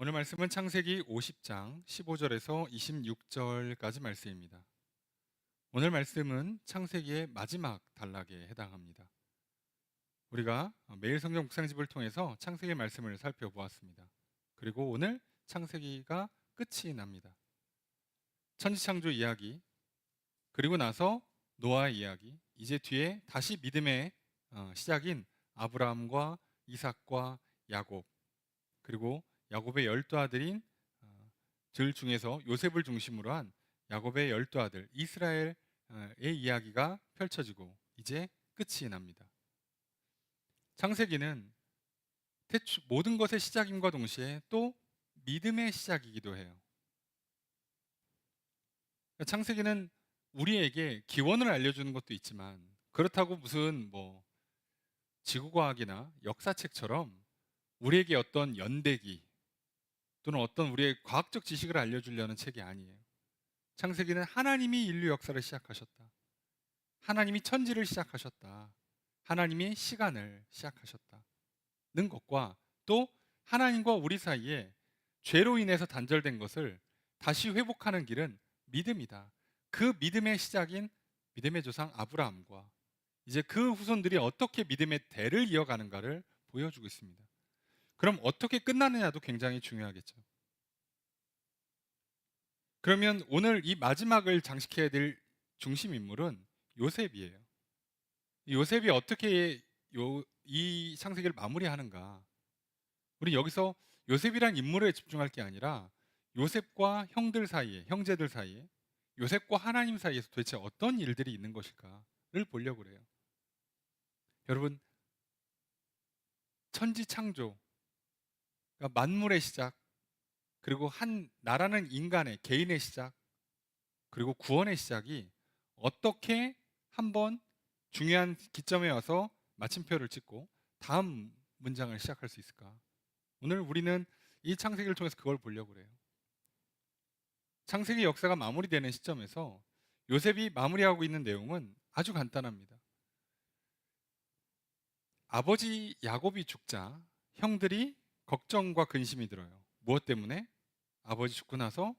오늘 말씀은 창세기 50장 15절에서 26절까지 말씀입니다. 오늘 말씀은 창세기의 마지막 단락에 해당합니다. 우리가 매일 성경 묵상집을 통해서 창세기 말씀을 살펴보았습니다. 그리고 오늘 창세기가 끝이 납니다. 천지창조 이야기, 그리고 나서 노아의 이야기, 이제 뒤에 다시 믿음의 시작인 아브라함과 이삭과 야곱, 그리고 야곱의 12아들인 들 중에서 요셉을 중심으로 한 야곱의 12아들 이스라엘의 이야기가 펼쳐지고 이제 끝이 납니다. 창세기는 모든 것의 시작임과 동시에 또 믿음의 시작이기도 해요. 창세기는 우리에게 기원을 알려주는 것도 있지만, 그렇다고 무슨 지구과학이나 역사책처럼 우리에게 어떤 연대기 또는 어떤 우리의 과학적 지식을 알려주려는 책이 아니에요. 창세기는 하나님이 인류 역사를 시작하셨다, 하나님이 천지를 시작하셨다, 하나님이 시간을 시작하셨다는 것과, 또 하나님과 우리 사이에 죄로 인해서 단절된 것을 다시 회복하는 길은 믿음이다. 그 믿음의 시작인 믿음의 조상 아브라함과 이제 그 후손들이 어떻게 믿음의 대를 이어가는가를 보여주고 있습니다. 그럼 어떻게 끝나느냐도 굉장히 중요하겠죠. 그러면 오늘 이 마지막을 장식해야 될 중심 인물은 요셉이에요. 요셉이 어떻게 이 창세기를 마무리하는가? 우리 여기서 요셉이란 인물에 집중할 게 아니라 요셉과 형들 사이에, 형제들 사이에, 요셉과 하나님 사이에서 도대체 어떤 일들이 있는 것일까를 보려고 그래요. 여러분, 천지 창조, 그러니까 만물의 시작, 그리고 한 나라는 인간의 개인의 시작, 그리고 구원의 시작이 어떻게 한번 중요한 기점에 와서 마침표를 찍고 다음 문장을 시작할 수 있을까? 오늘 우리는 이 창세기를 통해서 그걸 보려고 그래요. 창세기 역사가 마무리되는 시점에서 요셉이 마무리하고 있는 내용은 아주 간단합니다. 아버지 야곱이 죽자 형들이 걱정과 근심이 들어요. 무엇 때문에? 아버지 죽고 나서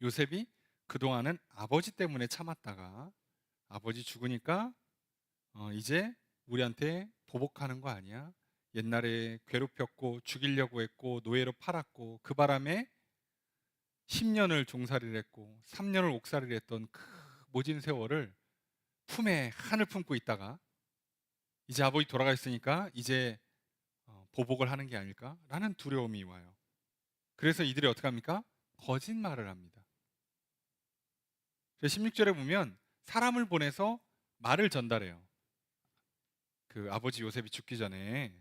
요셉이 그동안은 아버지 때문에 참았다가 아버지 죽으니까 이제 우리한테 보복하는 거 아니야? 옛날에 괴롭혔고 죽이려고 했고 노예로 팔았고 그 바람에 10년을 종살이를 했고 3년을 옥살이를 했던 그 모진 세월을 품에 한을 품고 있다가 이제 아버지 돌아가셨으니까 이제 보복을 하는 게 아닐까라는 두려움이 와요. 그래서 이들이 어떻게 합니까? 거짓말을 합니다. 16절에 보면 사람을 보내서 말을 전달해요. 그 아버지 요셉이 죽기 전에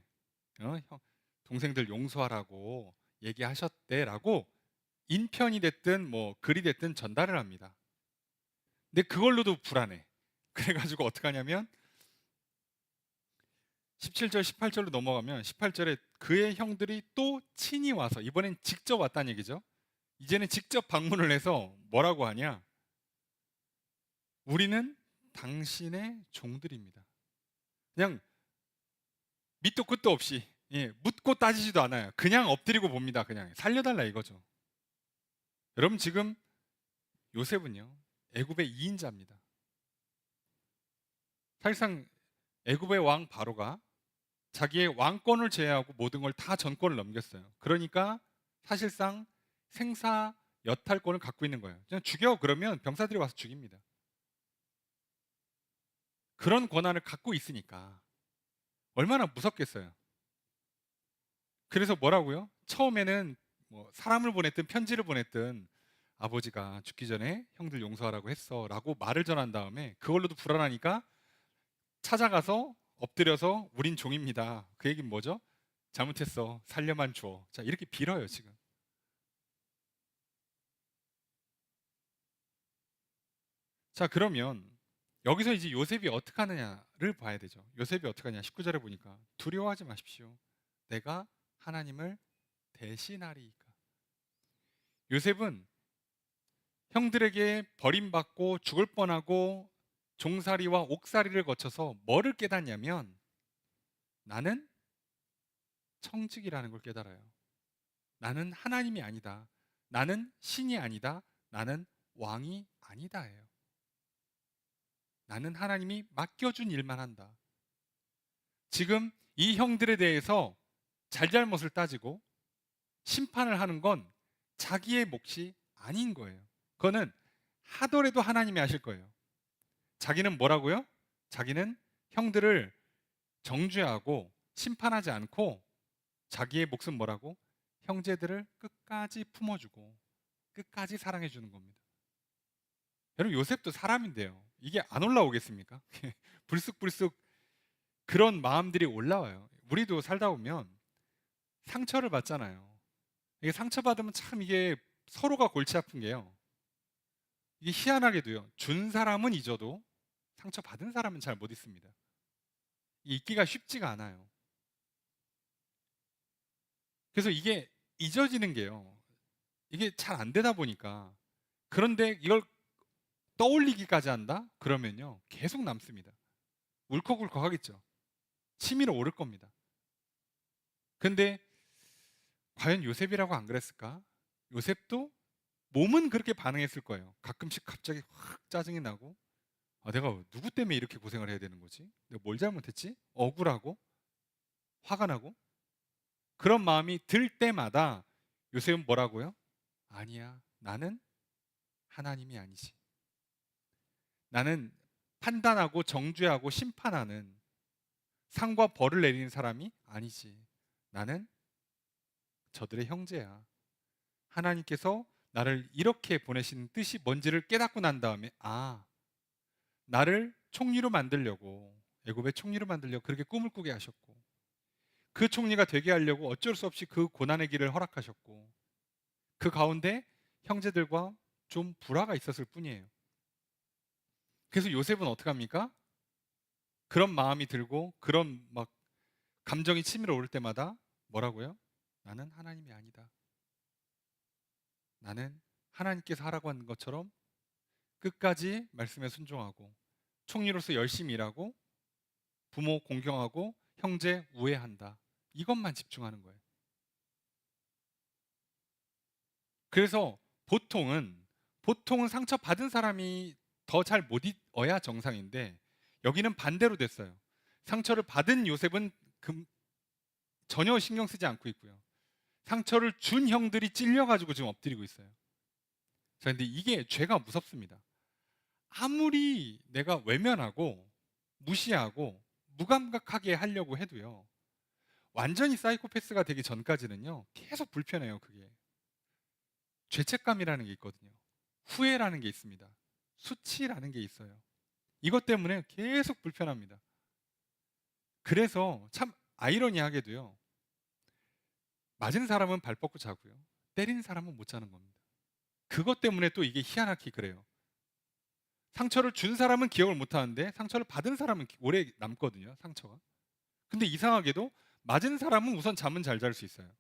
동생들 용서하라고 얘기하셨대라고 인편이 됐든 글이 됐든 전달을 합니다. 근데 그걸로도 불안해. 그래가지고 어떻게 하냐면 17절 18절로 넘어가면 18절에 그의 형들이 또 친히 와서, 이번엔 직접 왔다는 얘기죠. 이제는 직접 방문을 해서 뭐라고 하냐? 우리는 당신의 종들입니다. 그냥 밑도 끝도 없이, 묻고 따지지도 않아요. 그냥 엎드리고 봅니다. 그냥 살려달라 이거죠. 여러분, 지금 요셉은요 애굽의 2인자입니다. 사실상 애굽의 왕 바로가 자기의 왕권을 제외하고 모든 걸 다 전권을 넘겼어요. 그러니까 사실상 생사 여탈권을 갖고 있는 거예요. 그냥 죽여 그러면 병사들이 와서 죽입니다. 그런 권한을 갖고 있으니까 얼마나 무섭겠어요. 그래서 뭐라고요? 처음에는 사람을 보냈든 편지를 보냈든 아버지가 죽기 전에 형들 용서하라고 했어 라고 말을 전한 다음에 그걸로도 불안하니까 찾아가서 엎드려서 우린 종입니다. 그 얘기는 뭐죠? 잘못했어, 살려만 줘. 자, 이렇게 빌어요 지금. 자, 그러면 여기서 이제 요셉이 어떻게 하느냐를 봐야 되죠. 요셉이 어떻게 하냐? 19절에 보니까 두려워하지 마십시오. 내가 하나님을 대신하리이까. 요셉은 형들에게 버림받고 죽을 뻔하고 종살이와 옥살이를 거쳐서 뭐를 깨닫냐면 나는 청직이라는 걸 깨달아요. 나는 하나님이 아니다. 나는 신이 아니다. 나는 왕이 아니다예요. 나는 하나님이 맡겨준 일만 한다. 지금 이 형들에 대해서 잘잘못을 따지고 심판을 하는 건 자기의 몫이 아닌 거예요. 그거는 하더라도 하나님이 하실 거예요. 자기는 뭐라고요? 자기는 형들을 정죄하고 심판하지 않고 자기의 몫은 뭐라고? 형제들을 끝까지 품어주고 끝까지 사랑해주는 겁니다. 여러분, 요셉도 사람인데요. 이게 안 올라오겠습니까? 불쑥불쑥 그런 마음들이 올라와요. 우리도 살다 보면 상처를 받잖아요. 이게 상처받으면 참 이게 서로가 골치 아픈 게요. 이게 희한하게도요. 준 사람은 잊어도 상처받은 사람은 잘 못 잊습니다. 잊기가 쉽지가 않아요. 그래서 이게 잊어지는 게요. 이게 잘 안 되다 보니까, 그런데 이걸 떠올리기까지 한다? 그러면요. 계속 남습니다. 울컥울컥 하겠죠. 치밀어 오를 겁니다. 근데 과연 요셉이라고 안 그랬을까? 요셉도 몸은 그렇게 반응했을 거예요. 가끔씩 갑자기 확 짜증이 나고, 아, 내가 누구 때문에 이렇게 고생을 해야 되는 거지? 내가 뭘 잘못했지? 억울하고 화가 나고 그런 마음이 들 때마다 요셉은 뭐라고요? 아니야, 나는 하나님이 아니지. 나는 판단하고 정죄하고 심판하는 상과 벌을 내리는 사람이 아니지. 나는 저들의 형제야. 하나님께서 나를 이렇게 보내신 뜻이 뭔지를 깨닫고 난 다음에, 아, 나를 총리로 만들려고, 애굽의 총리로 만들려고 그렇게 꿈을 꾸게 하셨고, 그 총리가 되게 하려고 어쩔 수 없이 그 고난의 길을 허락하셨고, 그 가운데 형제들과 좀 불화가 있었을 뿐이에요. 그래서 요셉은 어떻게 합니까? 그런 마음이 들고 그런 막 감정이 치밀어 오를 때마다 뭐라고요? 나는 하나님이 아니다. 나는 하나님께서 하라고 하는 것처럼 끝까지 말씀에 순종하고 총리로서 열심히 일하고 부모 공경하고 형제 우애한다. 이것만 집중하는 거예요. 그래서 보통은 상처받은 사람이 더 잘 못 잊어야 정상인데, 여기는 반대로 됐어요. 상처를 받은 요셉은 전혀 신경 쓰지 않고 있고요. 상처를 준 형들이 찔려가지고 지금 엎드리고 있어요. 자, 근데 이게 죄가 무섭습니다. 아무리 내가 외면하고 무시하고 무감각하게 하려고 해도요, 완전히 사이코패스가 되기 전까지는요, 계속 불편해요. 그게 죄책감이라는 게 있거든요. 후회라는 게 있습니다. 수치라는 게 있어요. 이것 때문에 계속 불편합니다. 그래서 참 아이러니하게도요, 맞은 사람은 발 뻗고 자고요, 때린 사람은 못 자는 겁니다. 그것 때문에 또 이게 희한하게 그래요. 상처를 준 사람은 기억을 못 하는데 상처를 받은 사람은 오래 남거든요, 상처가. 근데 이상하게도 맞은 사람은 우선 잠은 잘 잘 수 있어요.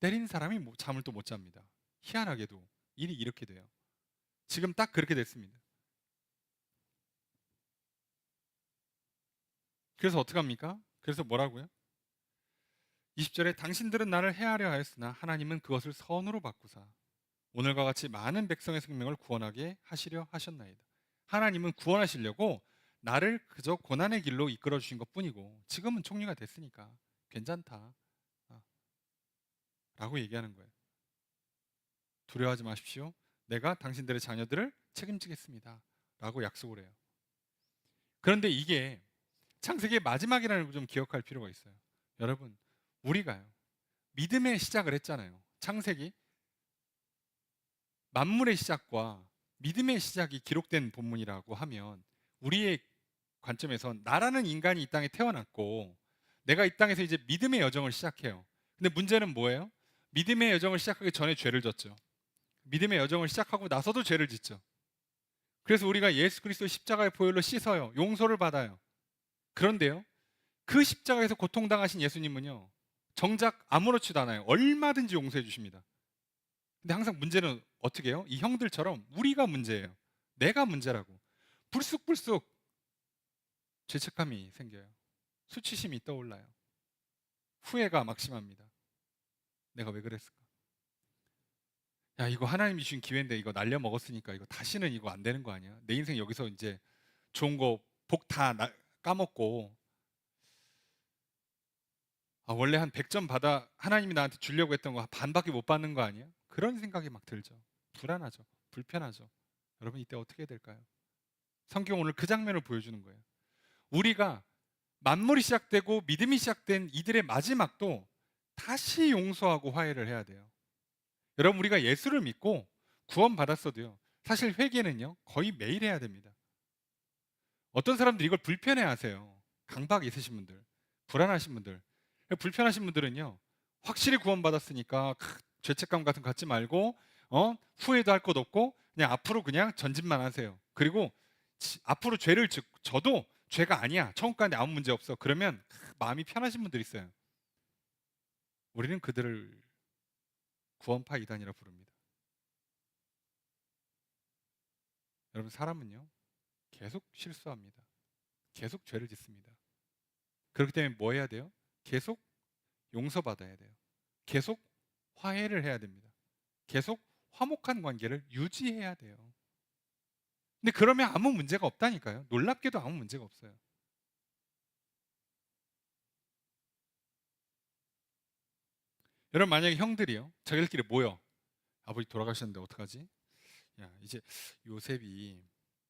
때린 사람이 잠을 또 못 잡니다. 희한하게도 일이 이렇게 돼요. 지금 딱 그렇게 됐습니다. 그래서 어떡합니까? 그래서 뭐라고요? 20절에 당신들은 나를 해하려 하였으나 하나님은 그것을 선으로 바꾸사 오늘과 같이 많은 백성의 생명을 구원하게 하시려 하셨나이다. 하나님은 구원하시려고 나를 그저 고난의 길로 이끌어 주신 것뿐이고 지금은 총리가 됐으니까 괜찮다, 라고 얘기하는 거예요. 두려워하지 마십시오. 내가 당신들의 자녀들을 책임지겠습니다, 라고 약속을 해요. 그런데 이게 창세기의 마지막이라는 걸 좀 기억할 필요가 있어요. 여러분, 우리가요, 믿음의 시작을 했잖아요. 창세기 만물의 시작과 믿음의 시작이 기록된 본문이라고 하면, 우리의 관점에선 나라는 인간이 이 땅에 태어났고 내가 이 땅에서 이제 믿음의 여정을 시작해요. 근데 문제는 뭐예요? 믿음의 여정을 시작하기 전에 죄를 졌죠. 믿음의 여정을 시작하고 나서도 죄를 짓죠. 그래서 우리가 예수 그리스도의 십자가의 보혈로 씻어요. 용서를 받아요. 그런데요, 그 십자가에서 고통당하신 예수님은요, 정작 아무렇지도 않아요. 얼마든지 용서해 주십니다. 근데 항상 문제는 어떻게 해요? 이 형들처럼 우리가 문제예요. 내가 문제라고. 불쑥불쑥 죄책감이 생겨요. 수치심이 떠올라요. 후회가 막심합니다. 내가 왜 그랬을까? 야, 이거 하나님이 주신 기회인데 이거 날려 먹었으니까 이거 다시는 이거 안 되는 거 아니야? 내 인생 여기서 이제 좋은 거 복 다 까먹고, 원래 한 100점 받아 하나님이 나한테 주려고 했던 거 반밖에 못 받는 거 아니야? 그런 생각이 막 들죠. 불안하죠. 불편하죠. 여러분 이때 어떻게 해야 될까요? 성경 오늘 그 장면을 보여주는 거예요. 우리가 만물이 시작되고 믿음이 시작된 이들의 마지막도 다시 용서하고 화해를 해야 돼요. 여러분 우리가 예수를 믿고 구원 받았어도요, 사실 회개는요 거의 매일 해야 됩니다. 어떤 사람들이 이걸 불편해하세요. 강박 있으신 분들, 불안하신 분들, 불편하신 분들은요 확실히 구원 받았으니까 죄책감 같은 거 갖지 말고 후회도 할 것 없고 그냥 앞으로 그냥 전진만 하세요. 그리고 앞으로 죄를 져도 죄가 아니야, 천국 가는데 아무 문제 없어, 그러면 마음이 편하신 분들이 있어요. 우리는 그들을 구원파 이단이라 부릅니다. 여러분 사람은요 계속 실수합니다. 계속 죄를 짓습니다. 그렇기 때문에 뭐 해야 돼요? 계속 용서받아야 돼요. 계속 화해를 해야 됩니다. 계속 화목한 관계를 유지해야 돼요. 근데 그러면 아무 문제가 없다니까요. 놀랍게도 아무 문제가 없어요. 여러분 만약에 형들이요 자기들끼리 모여, 아버지 돌아가셨는데 어떡하지? 야, 이제 요셉이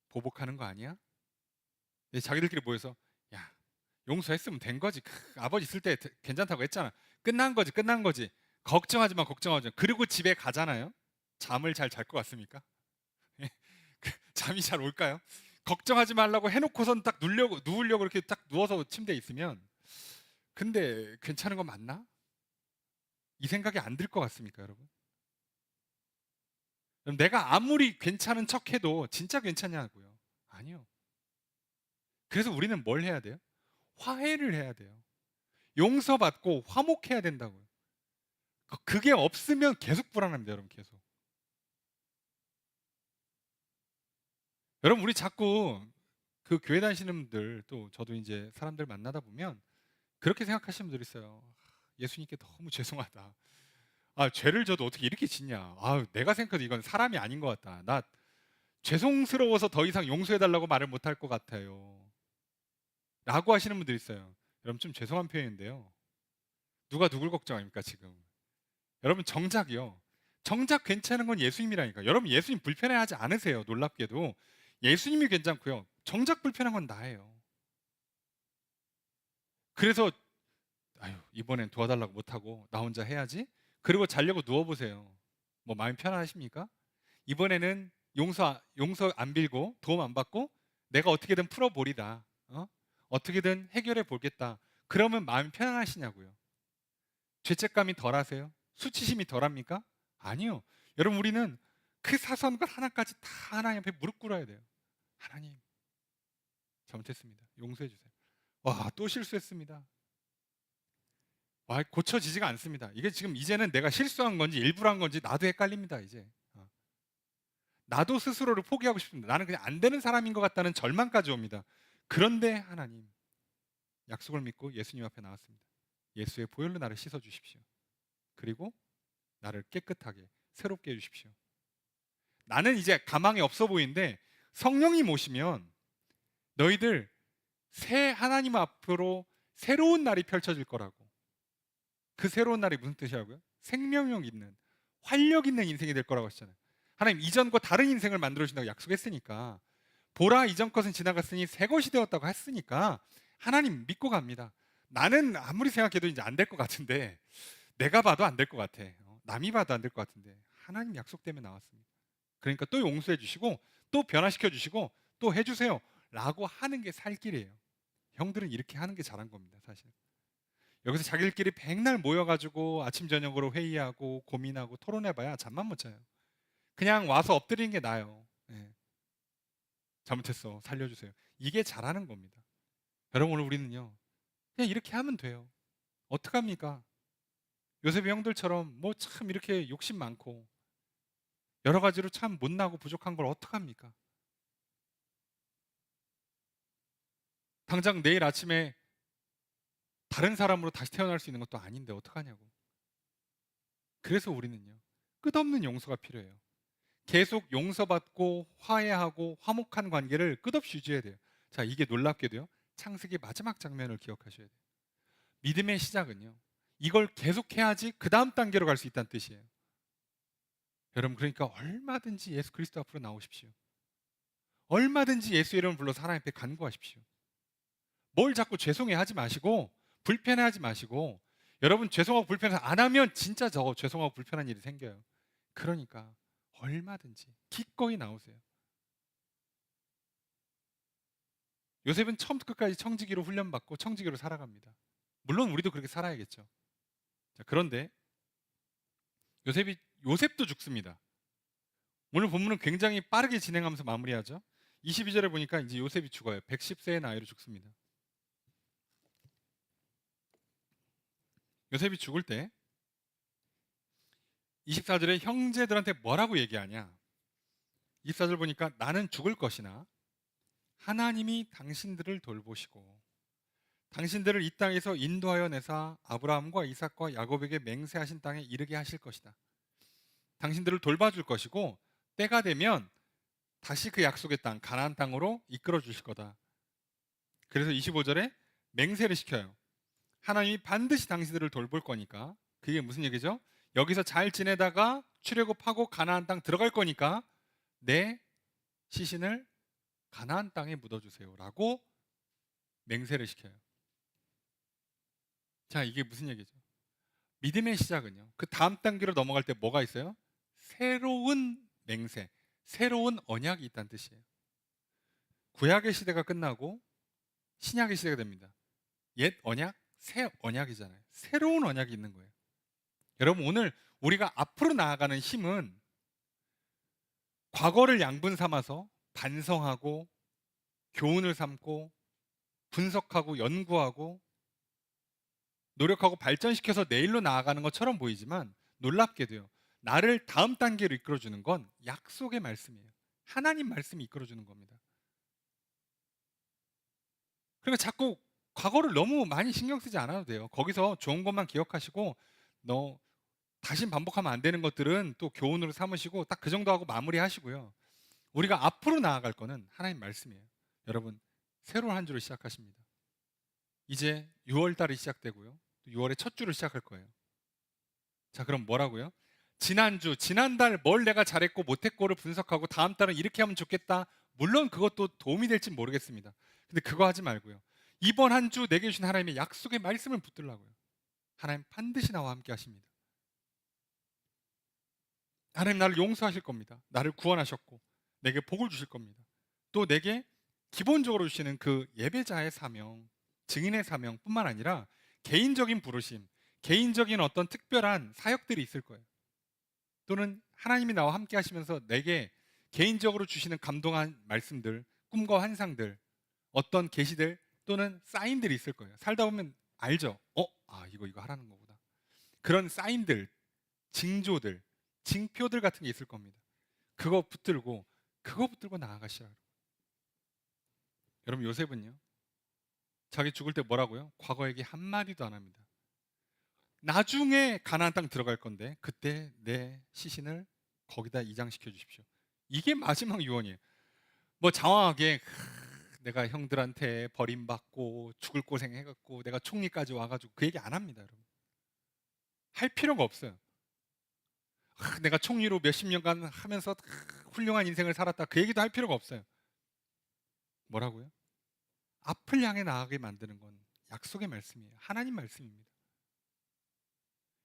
보복하는 거 아니야? 근데 자기들끼리 모여서, 야, 용서했으면 된 거지. 아버지 있을 때 괜찮다고 했잖아. 끝난 거지, 끝난 거지. 걱정하지 마, 걱정하지 마. 그리고 집에 가잖아요. 잠을 잘 잘 것 같습니까? 잠이 잘 올까요? 걱정하지 말라고 해놓고선 딱 누우려고 이렇게 딱 누워서 침대에 있으면, 근데 괜찮은 거 맞나? 이 생각이 안 들 것 같습니까, 여러분? 그럼 내가 아무리 괜찮은 척해도 진짜 괜찮냐고요? 아니요. 그래서 우리는 뭘 해야 돼요? 화해를 해야 돼요. 용서받고 화목해야 된다고요. 그게 없으면 계속 불안합니다, 여러분, 계속. 여러분, 우리 자꾸 그 교회 다니시는 분들, 또 저도 이제 사람들 만나다 보면 그렇게 생각하시는 분들 있어요. 예수님께 너무 죄송하다. 죄를 져도 어떻게 이렇게 짓냐. 내가 생각해도 이건 사람이 아닌 것 같다. 나 죄송스러워서 더 이상 용서해달라고 말을 못할 것 같아요. 라고 하시는 분들 있어요. 여러분 좀 죄송한 표현인데요. 누가 누굴 걱정합니까 지금? 여러분 정작이요. 정작 괜찮은 건 예수님이라니까. 여러분 예수님 불편해하지 않으세요. 놀랍게도. 예수님이 괜찮고요. 정작 불편한 건 나예요. 그래서 이번엔 도와달라고 못하고 나 혼자 해야지. 그리고 자려고 누워보세요. 뭐 마음이 편안하십니까? 이번에는 용서 안 빌고 도움 안 받고 내가 어떻게든 풀어보리다. 어떻게든 해결해 보겠다. 그러면 마음이 편안하시냐고요. 죄책감이 덜하세요? 수치심이 덜합니까? 아니요. 여러분 우리는 그 사소한 것 하나까지 다 하나님 앞에 무릎 꿇어야 돼요. 하나님 잘못했습니다. 용서해 주세요. 와, 또 실수했습니다. 와, 고쳐지지가 않습니다. 이게 지금 이제는 내가 실수한 건지 일부러 한 건지 나도 헷갈립니다. 이제 나도 스스로를 포기하고 싶습니다. 나는 그냥 안 되는 사람인 것 같다는 절망까지 옵니다. 그런데 하나님 약속을 믿고 예수님 앞에 나왔습니다. 예수의 보혈로 나를 씻어 주십시오. 그리고 나를 깨끗하게 새롭게 해주십시오. 나는 이제 가망이 없어 보이는데 성령이 모시면 너희들 새 하나님 앞으로 새로운 날이 펼쳐질 거라고. 그 새로운 날이 무슨 뜻이라고요? 생명력 있는, 활력 있는 인생이 될 거라고 하시잖아요. 하나님 이전과 다른 인생을 만들어 주신다고 약속했으니까, 보라 이전 것은 지나갔으니 새 것이 되었다고 했으니까 하나님 믿고 갑니다. 나는 아무리 생각해도 이제 안 될 것 같은데, 내가 봐도 안 될 것 같아. 남이 봐도 안 될 것 같은데 하나님 약속 때문에 나왔습니다. 그러니까 또 용서해 주시고 또 변화시켜 주시고 또 해주세요 라고 하는 게 살 길이에요. 형들은 이렇게 하는 게 잘한 겁니다, 사실. 여기서 자기들끼리 백날 모여가지고 아침 저녁으로 회의하고 고민하고 토론해봐야 잠만 못 자요. 그냥 와서 엎드리는 게 나아요. 네. 잘못했어, 살려주세요. 이게 잘하는 겁니다. 여러분 오늘 우리는요 그냥 이렇게 하면 돼요. 어떡합니까? 요셉의 형들처럼 뭐 참 이렇게 욕심 많고 여러 가지로 참 못나고 부족한 걸 어떡합니까? 당장 내일 아침에 다른 사람으로 다시 태어날 수 있는 것도 아닌데 어떡하냐고. 그래서 우리는요, 끝없는 용서가 필요해요. 계속 용서받고 화해하고 화목한 관계를 끝없이 유지해야 돼요. 자, 이게 놀랍게도요, 창세기 마지막 장면을 기억하셔야 돼요. 믿음의 시작은요, 이걸 계속해야지 그 다음 단계로 갈 수 있다는 뜻이에요. 여러분, 그러니까 얼마든지 예수 그리스도 앞으로 나오십시오. 얼마든지 예수 이름을 불러서 하나님 앞에 간구하십시오. 뭘 자꾸 죄송해 하지 마시고 불편해 하지 마시고, 여러분 죄송하고 불편해서 안 하면 진짜 저 죄송하고 불편한 일이 생겨요. 그러니까 얼마든지 기꺼이 나오세요. 요셉은 처음부터 끝까지 청지기로 훈련받고 청지기로 살아갑니다. 물론 우리도 그렇게 살아야겠죠. 자, 그런데 요셉도 죽습니다. 오늘 본문은 굉장히 빠르게 진행하면서 마무리하죠. 22절에 보니까 이제 요셉이 죽어요. 110세의 나이로 죽습니다. 요셉이 죽을 때 24절에 형제들한테 뭐라고 얘기하냐? 24절 보니까 나는 죽을 것이나 하나님이 당신들을 돌보시고 당신들을 이 땅에서 인도하여 내사 아브라함과 이삭과 야곱에게 맹세하신 땅에 이르게 하실 것이다. 당신들을 돌봐줄 것이고 때가 되면 다시 그 약속의 땅 가나안 땅으로 이끌어 주실 거다. 그래서 25절에 맹세를 시켜요. 하나님이 반드시 당신들을 돌볼 거니까. 그게 무슨 얘기죠? 여기서 잘 지내다가 출애굽하고 가나안 땅 들어갈 거니까 내 시신을 가나안 땅에 묻어주세요라고 맹세를 시켜요. 자, 이게 무슨 얘기죠? 믿음의 시작은요, 그 다음 단계로 넘어갈 때 뭐가 있어요? 새로운 맹세, 새로운 언약이 있다는 뜻이에요. 구약의 시대가 끝나고 신약의 시대가 됩니다. 옛 언약, 새 언약이잖아요. 새로운 언약이 있는 거예요. 여러분, 오늘 우리가 앞으로 나아가는 힘은 과거를 양분 삼아서 반성하고 교훈을 삼고 분석하고 연구하고 노력하고 발전시켜서 내일로 나아가는 것처럼 보이지만, 놀랍게도요, 나를 다음 단계로 이끌어주는 건 약속의 말씀이에요. 하나님 말씀이 이끌어주는 겁니다. 그러니까 자꾸 과거를 너무 많이 신경 쓰지 않아도 돼요. 거기서 좋은 것만 기억하시고 너 다시 반복하면 안 되는 것들은 또 교훈으로 삼으시고 딱 그 정도 하고 마무리하시고요. 우리가 앞으로 나아갈 거는 하나님 말씀이에요. 여러분, 새로운 한 주를 시작하십니다. 이제 6월 달이 시작되고요. 6월의 첫 주를 시작할 거예요. 자, 그럼 뭐라고요? 지난주, 지난달 뭘 내가 잘했고 못했고를 분석하고 다음 달은 이렇게 하면 좋겠다. 물론 그것도 도움이 될지 모르겠습니다. 근데 그거 하지 말고요. 이번 한 주 내게 주신 하나님의 약속의 말씀을 붙들라고요. 하나님 반드시 나와 함께 하십니다. 하나님 나를 용서하실 겁니다. 나를 구원하셨고 내게 복을 주실 겁니다. 또 내게 기본적으로 주시는 그 예배자의 사명, 증인의 사명뿐만 아니라 개인적인 부르심, 개인적인 어떤 특별한 사역들이 있을 거예요. 또는 하나님이 나와 함께 하시면서 내게 개인적으로 주시는 감동한 말씀들, 꿈과 환상들, 어떤 계시들 또는 사인들이 있을 거예요. 살다 보면 알죠. 이거 하라는 거구나. 그런 사인들, 징조들, 징표들 같은 게 있을 겁니다. 그거 붙들고 나아가시라. 여러분, 요셉은요, 자기 죽을 때 뭐라고요? 과거 얘기 한마디도 안 합니다. 나중에 가나안 땅 들어갈 건데 그때 내 시신을 거기다 이장시켜 주십시오. 이게 마지막 유언이에요. 뭐 장황하게 내가 형들한테 버림받고 죽을 고생 해갖고 내가 총리까지 와가지고 그 얘기 안 합니다. 여러분, 할 필요가 없어요. 내가 총리로 몇십 년간 하면서 훌륭한 인생을 살았다, 그 얘기도 할 필요가 없어요. 뭐라고요? 앞을 향해 나아가게 만드는 건 약속의 말씀이에요. 하나님 말씀입니다.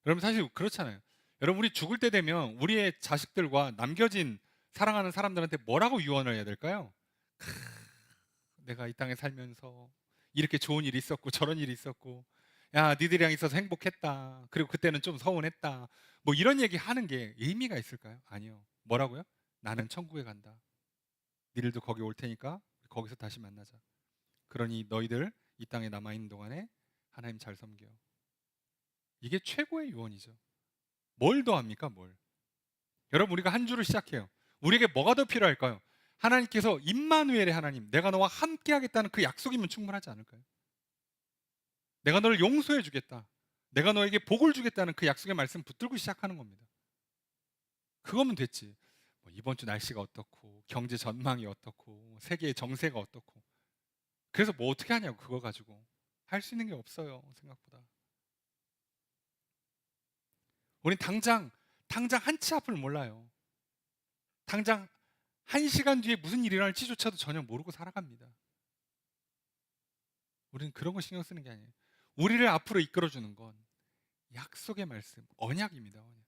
여러분, 사실 그렇잖아요. 여러분, 우리 죽을 때 되면 우리의 자식들과 남겨진 사랑하는 사람들한테 뭐라고 유언을 해야 될까요? 내가 이 땅에 살면서 이렇게 좋은 일이 있었고 저런 일이 있었고, 야, 니들이랑 있어서 행복했다, 그리고 그때는 좀 서운했다, 뭐 이런 얘기 하는 게 의미가 있을까요? 아니요. 뭐라고요? 나는 천국에 간다. 니들도 거기 올 테니까 거기서 다시 만나자. 그러니 너희들 이 땅에 남아있는 동안에 하나님 잘 섬겨. 이게 최고의 유언이죠. 뭘 더 합니까? 뭘? 여러분, 우리가 한 주를 시작해요. 우리에게 뭐가 더 필요할까요? 하나님께서 임마누엘의 하나님, 내가 너와 함께 하겠다는 그 약속이면 충분하지 않을까요? 내가 너를 용서해 주겠다, 내가 너에게 복을 주겠다는 그 약속의 말씀 붙들고 시작하는 겁니다. 그거면 됐지. 뭐 이번 주 날씨가 어떻고 경제 전망이 어떻고 세계의 정세가 어떻고 그래서 뭐 어떻게 하냐고 그거 가지고 할 수 있는 게 없어요 생각보다. 우린 당장 한 치 앞을 몰라요. 당장 한 시간 뒤에 무슨 일이 일어날지조차도 전혀 모르고 살아갑니다. 우리는 그런 거 신경 쓰는 게 아니에요. 우리를 앞으로 이끌어주는 건 약속의 말씀, 언약입니다. 언약.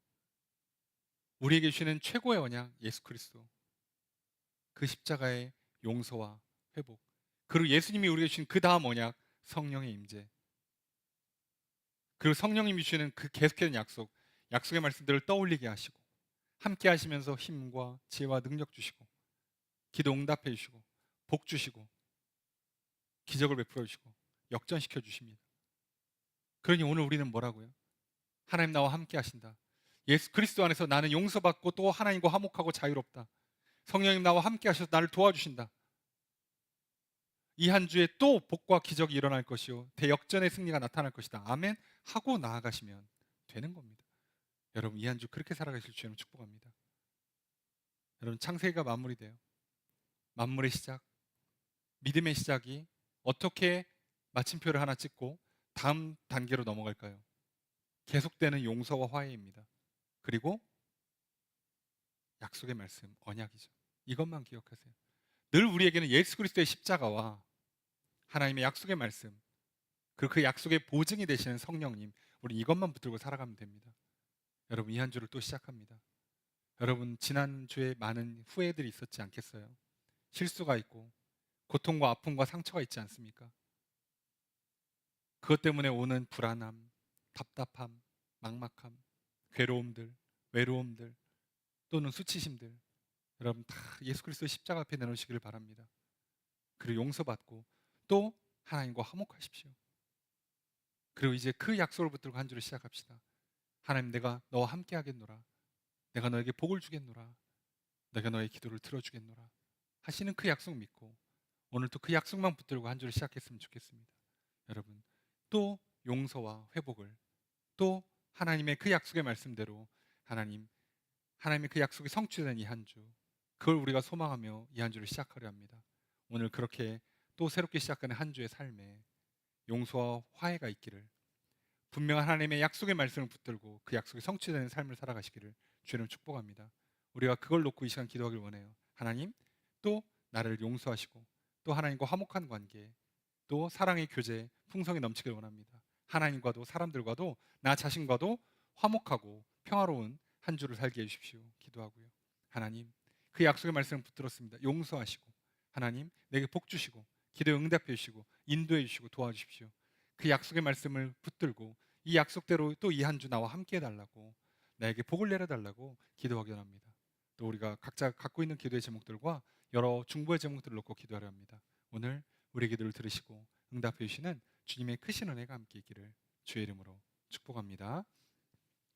우리에게 주시는 최고의 언약, 예수 그리스도. 그 십자가의 용서와 회복. 그리고 예수님이 우리에게 주신 그 다음 언약, 성령의 임재. 그리고 성령님이 주시는 그 계속되는 약속, 약속의 말씀들을 떠올리게 하시고 함께 하시면서 힘과 지혜와 능력 주시고 기도 응답해 주시고 복 주시고 기적을 베풀어 주시고 역전시켜 주십니다. 그러니 오늘 우리는 뭐라고요? 하나님 나와 함께 하신다. 예수 그리스도 안에서 나는 용서받고 또 하나님과 화목하고 자유롭다. 성령님 나와 함께 하셔서 나를 도와주신다. 이 한 주에 또 복과 기적이 일어날 것이요 대역전의 승리가 나타날 것이다. 아멘 하고 나아가시면 되는 겁니다. 여러분 이 한 주 그렇게 살아가실 주님 축복합니다. 여러분 창세기가 마무리돼요. 만물의 시작, 믿음의 시작이 어떻게 마침표를 하나 찍고 다음 단계로 넘어갈까요? 계속되는 용서와 화해입니다. 그리고 약속의 말씀, 언약이죠. 이것만 기억하세요. 늘 우리에게는 예수 그리스도의 십자가와 하나님의 약속의 말씀, 그리고 그 약속의 보증이 되시는 성령님, 우리 이것만 붙들고 살아가면 됩니다. 여러분 이 한 주를 또 시작합니다. 여러분 지난주에 많은 후회들이 있었지 않겠어요? 실수가 있고 고통과 아픔과 상처가 있지 않습니까? 그것 때문에 오는 불안함, 답답함, 막막함, 괴로움들, 외로움들 또는 수치심들 여러분 다 예수 그리스도 십자가 앞에 내놓으시기를 바랍니다. 그리고 용서받고 또 하나님과 화목하십시오. 그리고 이제 그 약속을 붙들고 한 주를 시작합시다. 하나님 내가 너와 함께 하겠노라. 내가 너에게 복을 주겠노라. 내가 너의 기도를 들어주겠노라. 하시는 그 약속 믿고 오늘도 그 약속만 붙들고 한 주를 시작했으면 좋겠습니다. 여러분 또 용서와 회복을 또 하나님의 그 약속의 말씀대로 하나님의 그 약속이 성취된 이 한 주 그걸 우리가 소망하며 이 한 주를 시작하려 합니다. 오늘 그렇게 또 새롭게 시작하는 한 주의 삶에 용서와 화해가 있기를 분명한 하나님의 약속의 말씀을 붙들고 그 약속이 성취되는 삶을 살아가시기를 주님 축복합니다. 우리가 그걸 놓고 이 시간 기도하길 원해요. 하나님 또 나를 용서하시고 또 하나님과 화목한 관계 또 사랑의 교제 풍성이 넘치길 원합니다. 하나님과도 사람들과도 나 자신과도 화목하고 평화로운 한 주를 살게 해주십시오. 기도하고요. 하나님 그 약속의 말씀을 붙들었습니다. 용서하시고 하나님 내게 복 주시고 기도에 응답해 주시고 인도해 주시고 도와주십시오. 그 약속의 말씀을 붙들고 이 약속대로 또 이 한 주 나와 함께 해달라고 나에게 복을 내려달라고 기도하기 원합니다. 또 우리가 각자 갖고 있는 기도의 제목들과 여러 중보의 제목들을 놓고 기도하려 합니다. 오늘 우리 기도를 들으시고 응답해 주시는 주님의 크신 은혜가 함께 있기를 주의 이름으로 축복합니다.